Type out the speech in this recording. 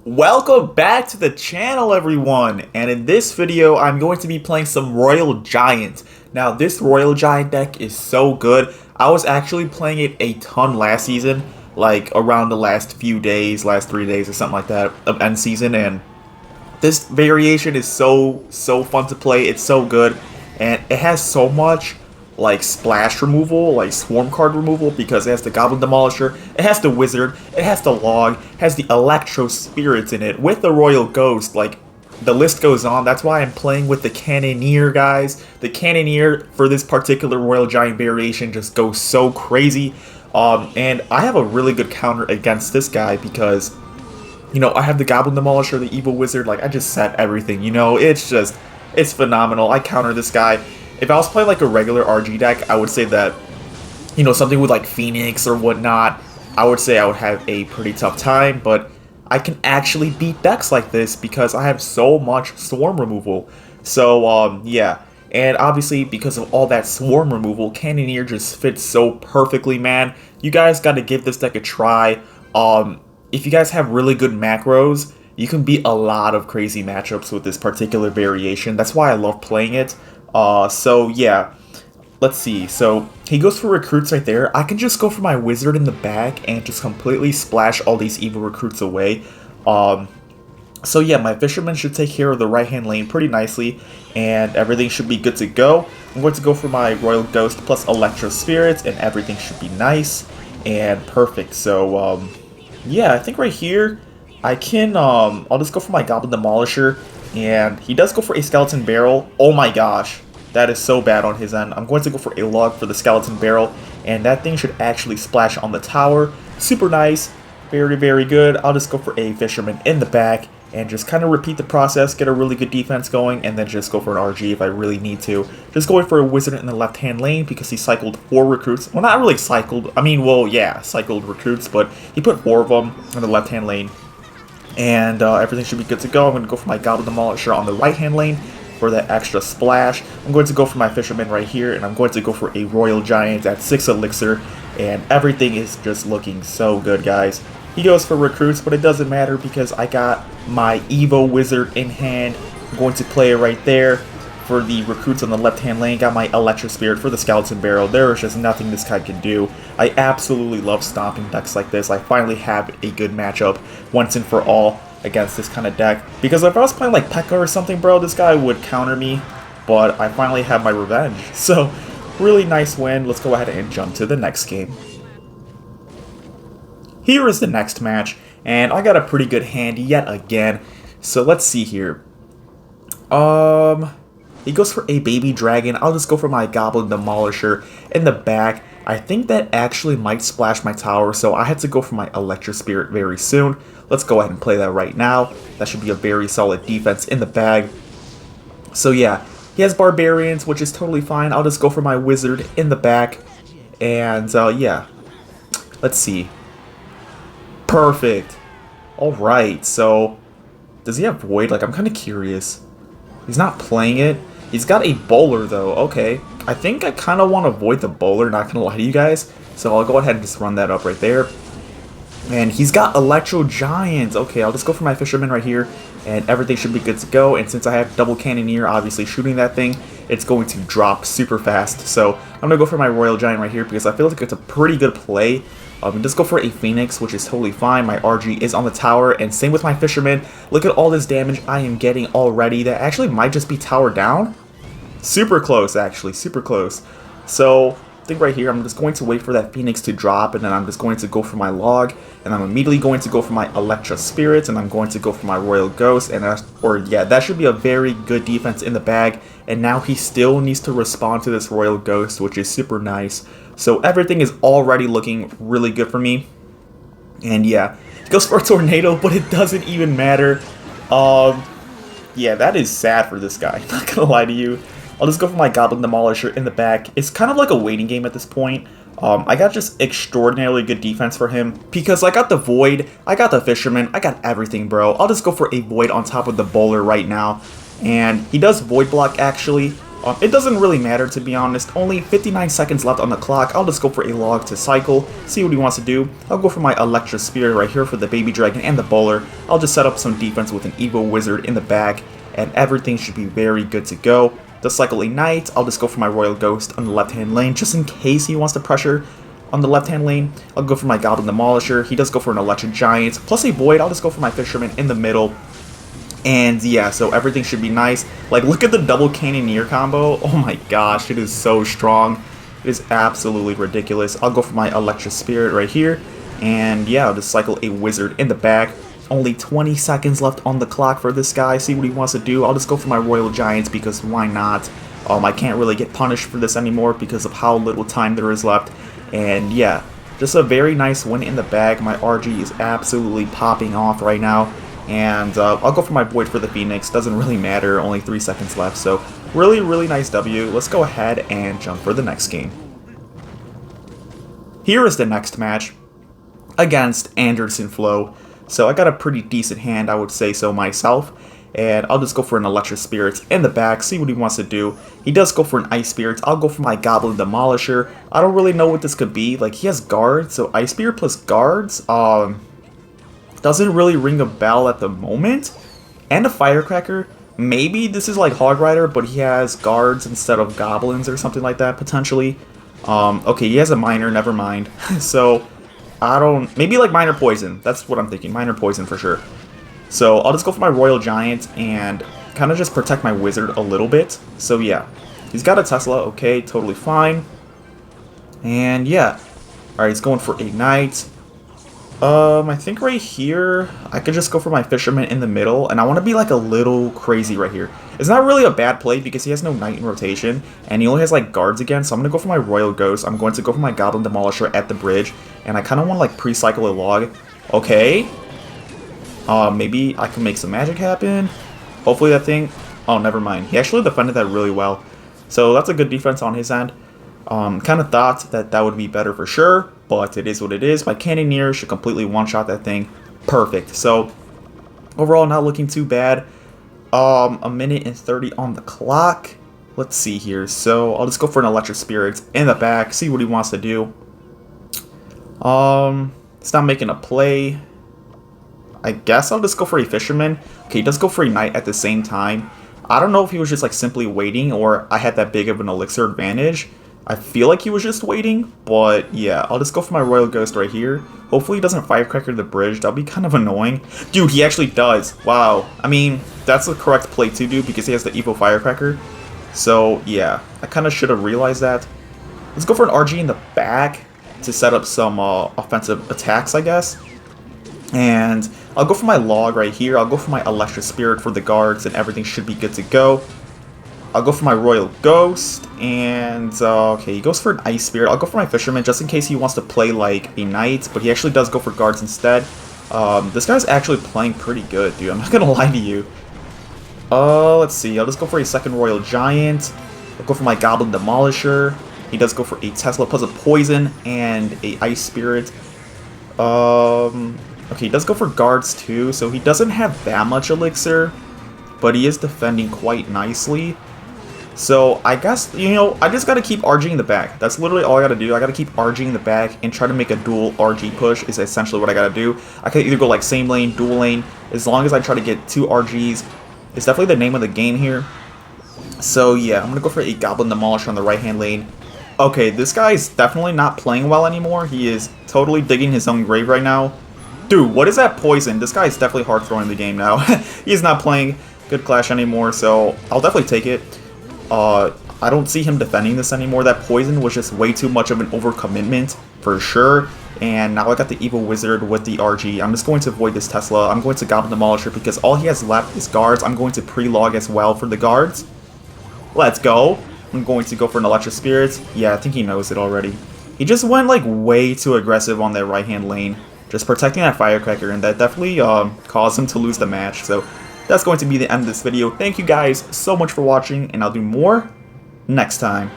Welcome back to the channel, everyone, and in this video I'm going to be playing some Royal Giant. Now this Royal Giant deck is so good. I was actually playing it a ton last season, like around the last few days, last 3 days or something like that of end season, and this variation is so fun to play. It's so good, and it has so much like splash removal, like swarm card removal, because it has the Goblin Demolisher, it has the Wizard, it has the Log, it has the Electro Spirits in it, with the Royal Ghost. Like, the list goes on. That's why I'm playing with the Cannoneer, guys. The Cannoneer for this particular Royal Giant variation just goes so crazy. And I have a really good counter against this guy because, you know, I have the Goblin Demolisher, the Evil Wizard. Like, I just set everything, you know. It's phenomenal. I counter this guy. If I was playing like a regular RG deck, I would say that, you know, something with like Phoenix or whatnot, I would say I would have a pretty tough time, but I can actually beat decks like this because I have so much swarm removal. So, yeah. And obviously, because of all that swarm removal, Cannoneer just fits so perfectly, man. You guys got to give this deck a try. If you guys have really good macros, you can beat a lot of crazy matchups with this particular variation. That's why I love playing it. So yeah, let's see. So he goes for recruits right there. I can just go for my Wizard in the back and just completely splash all these evil recruits away. So yeah, my Fisherman should take care of the right-hand lane pretty nicely, and everything should be good to go. I'm going to go for my Royal Ghost plus Electro Spirits, and everything should be nice and perfect. So, yeah, I think right here, I can, I'll just go for my Goblin Demolisher, and he does go for a Skeleton Barrel. Oh my gosh, that is so bad on his end. I'm going to go for a Log for the Skeleton Barrel, and that thing should actually splash on the tower. Super nice, very good. I'll just go for a Fisherman in the back, and just kind of repeat the process, get a really good defense going, and then just go for an RG if I really need to. Just going for a Wizard in the left-hand lane because he cycled 4 recruits. Well, not really cycled. I mean, well, yeah, cycled recruits, but he put 4 of them in the left-hand lane. And everything should be good to go. I'm going to go for my Goblin Demolisher on the right-hand lane for that extra splash. I'm going to go for my Fisherman right here, and I'm going to go for a Royal Giant at 6 Elixir, and everything is just looking so good, guys. He goes for recruits, but it doesn't matter because I got my Evo Wizard in hand. I'm going to play it right there for the recruits on the left-hand lane. Got my Electro Spirit for the Skeleton Barrel. There is just nothing this guy can do. I absolutely love stomping decks like this. I finally have a good matchup once and for all against this kind of deck. Because if I was playing like P.E.K.K.A. or something, bro, this guy would counter me. But I finally have my revenge. So, really nice win. Let's go ahead and jump to the next game. Here is the next match, and I got a pretty good hand yet again. So let's see here. He goes for a Baby Dragon. I'll just go for my Goblin Demolisher in the back. I think that actually might splash my tower, so I had to go for my Electro Spirit very soon. Let's go ahead and play that right now. That should be a very solid defense in the bag. So yeah, he has Barbarians, which is totally fine. I'll just go for my Wizard in the back. And yeah, let's see. Perfect. Alright, so does he have Void? Like, I'm kind of curious. He's not playing it. He's got a Bowler, though. Okay. I think I kind of want to avoid the Bowler, not going to lie to you guys. So I'll go ahead and just run that up right there. And he's got Electro Giants. Okay, I'll just go for my Fisherman right here, and everything should be good to go. And since I have double Cannoneer, obviously shooting that thing, it's going to drop super fast. So I'm going to go for my Royal Giant right here because I feel like it's a pretty good play. Just go for a Phoenix, which is totally fine. My RG is on the tower, and same with my Fisherman. Look at all this damage I am getting already. That actually might just be tower down. Super close, actually. Super close. So, I think right here, I'm just going to wait for that Phoenix to drop, and then I'm just going to go for my Log, and I'm immediately going to go for my Electro Spirits, and I'm going to go for my Royal Ghost, and yeah, that should be a very good defense in the bag. And now he still needs to respond to this Royal Ghost, which is super nice. So everything is already looking really good for me. And yeah, he goes for a Tornado, but it doesn't even matter. Yeah, that is sad for this guy, not gonna lie to you. I'll just go for my Goblin Demolisher in the back. It's kind of like a waiting game at this point. I got just extraordinarily good defense for him because I got the Void, I got the Fisherman, I got everything, bro. I'll just go for a Void on top of the Bowler right now. And he does Void Block, actually, It doesn't really matter, to be honest. Only 59 seconds left on the clock. I'll just go for a log to cycle, see what he wants to do. I'll go for my Electro Spirit right here for the Baby Dragon and the Bowler. I'll just set up some defense with an Evo Wizard in the back, and everything should be very good to go. The cycle Ignite, I'll just go for my Royal Ghost on the left-hand lane, just in case he wants to pressure on the left-hand lane. I'll go for my Goblin Demolisher. He does go for an Electric Giant, plus a Void. I'll just go for my Fisherman in the middle. And yeah, so everything should be nice. Like, look at the double Cannoneer combo. Oh my gosh, it is so strong. It is absolutely ridiculous. I'll go for my Electro Spirit right here. And yeah, I'll just cycle a Wizard in the back. Only 20 seconds left on the clock for this guy. See what he wants to do. I'll just go for my Royal Giants because why not? I can't really get punished for this anymore because of how little time there is left. And yeah, just a very nice win in the bag. My RG is absolutely popping off right now. And I'll go for my Void for the Phoenix. Doesn't really matter. Only 3 seconds left. So really, really nice W. Let's go ahead and jump for the next game. Here is the next match against Anderson Flo. So I got a pretty decent hand, I would say so myself. And I'll just go for an Electric Spirit in the back, see what he wants to do. He does go for an Ice Spirit. I'll go for my Goblin Demolisher. I don't really know what this could be. Like, he has guards, so Ice Spirit plus guards, doesn't really ring a bell at the moment. And a Firecracker. Maybe this is like Hog Rider, but he has guards instead of goblins or something like that, potentially. Okay, he has a Miner, never mind. So, maybe like Minor Poison. That's what I'm thinking, Minor Poison for sure. So, I'll just go for my Royal Giant and kind of just protect my Wizard a little bit. So, yeah. He's got a Tesla, okay, totally fine. And, yeah. Alright, he's going for Ignite. I think right here, I could just go for my Fisherman in the middle, and I want to be like a little crazy right here. It's not really a bad play because he has no Knight in rotation, and he only has like guards again, so I'm going to go for my Royal Ghost. I'm going to go for my Goblin Demolisher at the bridge, and I kind of want to like pre-cycle a log. Okay. Maybe I can make some magic happen. Hopefully that thing... Oh, never mind. He actually defended that really well. So that's a good defense on his end. Kind of thought that that would be better for sure, but it is what it is. My Cannoneer should completely one-shot that thing. Perfect. So, overall, not looking too bad. A minute and 30 on the clock. Let's see here. So, I'll just go for an Electric Spirit in the back, see what he wants to do. It's not making a play. I guess I'll just go for a Fisherman. Okay, he does go for a Knight at the same time. I don't know if he was just like simply waiting or I had that big of an elixir advantage. I feel like he was just waiting, but yeah, I'll just go for my Royal Ghost right here. Hopefully he doesn't Firecracker the bridge. That'll be kind of annoying. Dude, he actually does. Wow. I mean, that's the correct play to do because he has the Evo Firecracker. So, yeah, I kind of should have realized that. Let's go for an RG in the back to set up some offensive attacks, I guess. And I'll go for my log right here. I'll go for my Electric Spirit for the guards, and everything should be good to go. I'll go for my Royal Ghost, and okay, he goes for an Ice Spirit. I'll go for my Fisherman just in case he wants to play like a Knight, but he actually does go for guards instead. This guy's actually playing pretty good, dude. I'm not gonna lie to you. Let's see. I'll just go for a second Royal Giant. I'll go for my Goblin Demolisher. He does go for a Tesla plus a Poison and a Ice Spirit. Okay, he does go for guards too, so he doesn't have that much elixir, but he is defending quite nicely. So, I guess, you know, I just gotta keep RGing the back. That's literally all I gotta do. I gotta keep RGing the back and try to make a dual RG push is essentially what I gotta do. I could either go like same lane, dual lane, as long as I try to get 2 RGs. It's definitely the name of the game here. So, yeah, I'm gonna go for a Goblin Demolisher on the right-hand lane. Okay, this guy is definitely not playing well anymore. He is totally digging his own grave right now. Dude, what is that Poison? This guy is definitely hard throwing the game now. He's not playing good Clash anymore, so I'll definitely take it. I don't see him defending this anymore. That Poison was just way too much of an overcommitment, for sure. And now I got the Evil Wizard with the RG. I'm just going to avoid this Tesla. I'm going to Goblin Demolisher because all he has left is guards. I'm going to pre-log as well for the guards. Let's go. I'm going to go for an Electric Spirit. Yeah, I think he knows it already. He just went like way too aggressive on that right-hand lane. Just protecting that Firecracker, and that definitely caused him to lose the match. So that's going to be the end of this video. Thank you guys so much for watching, and I'll do more next time.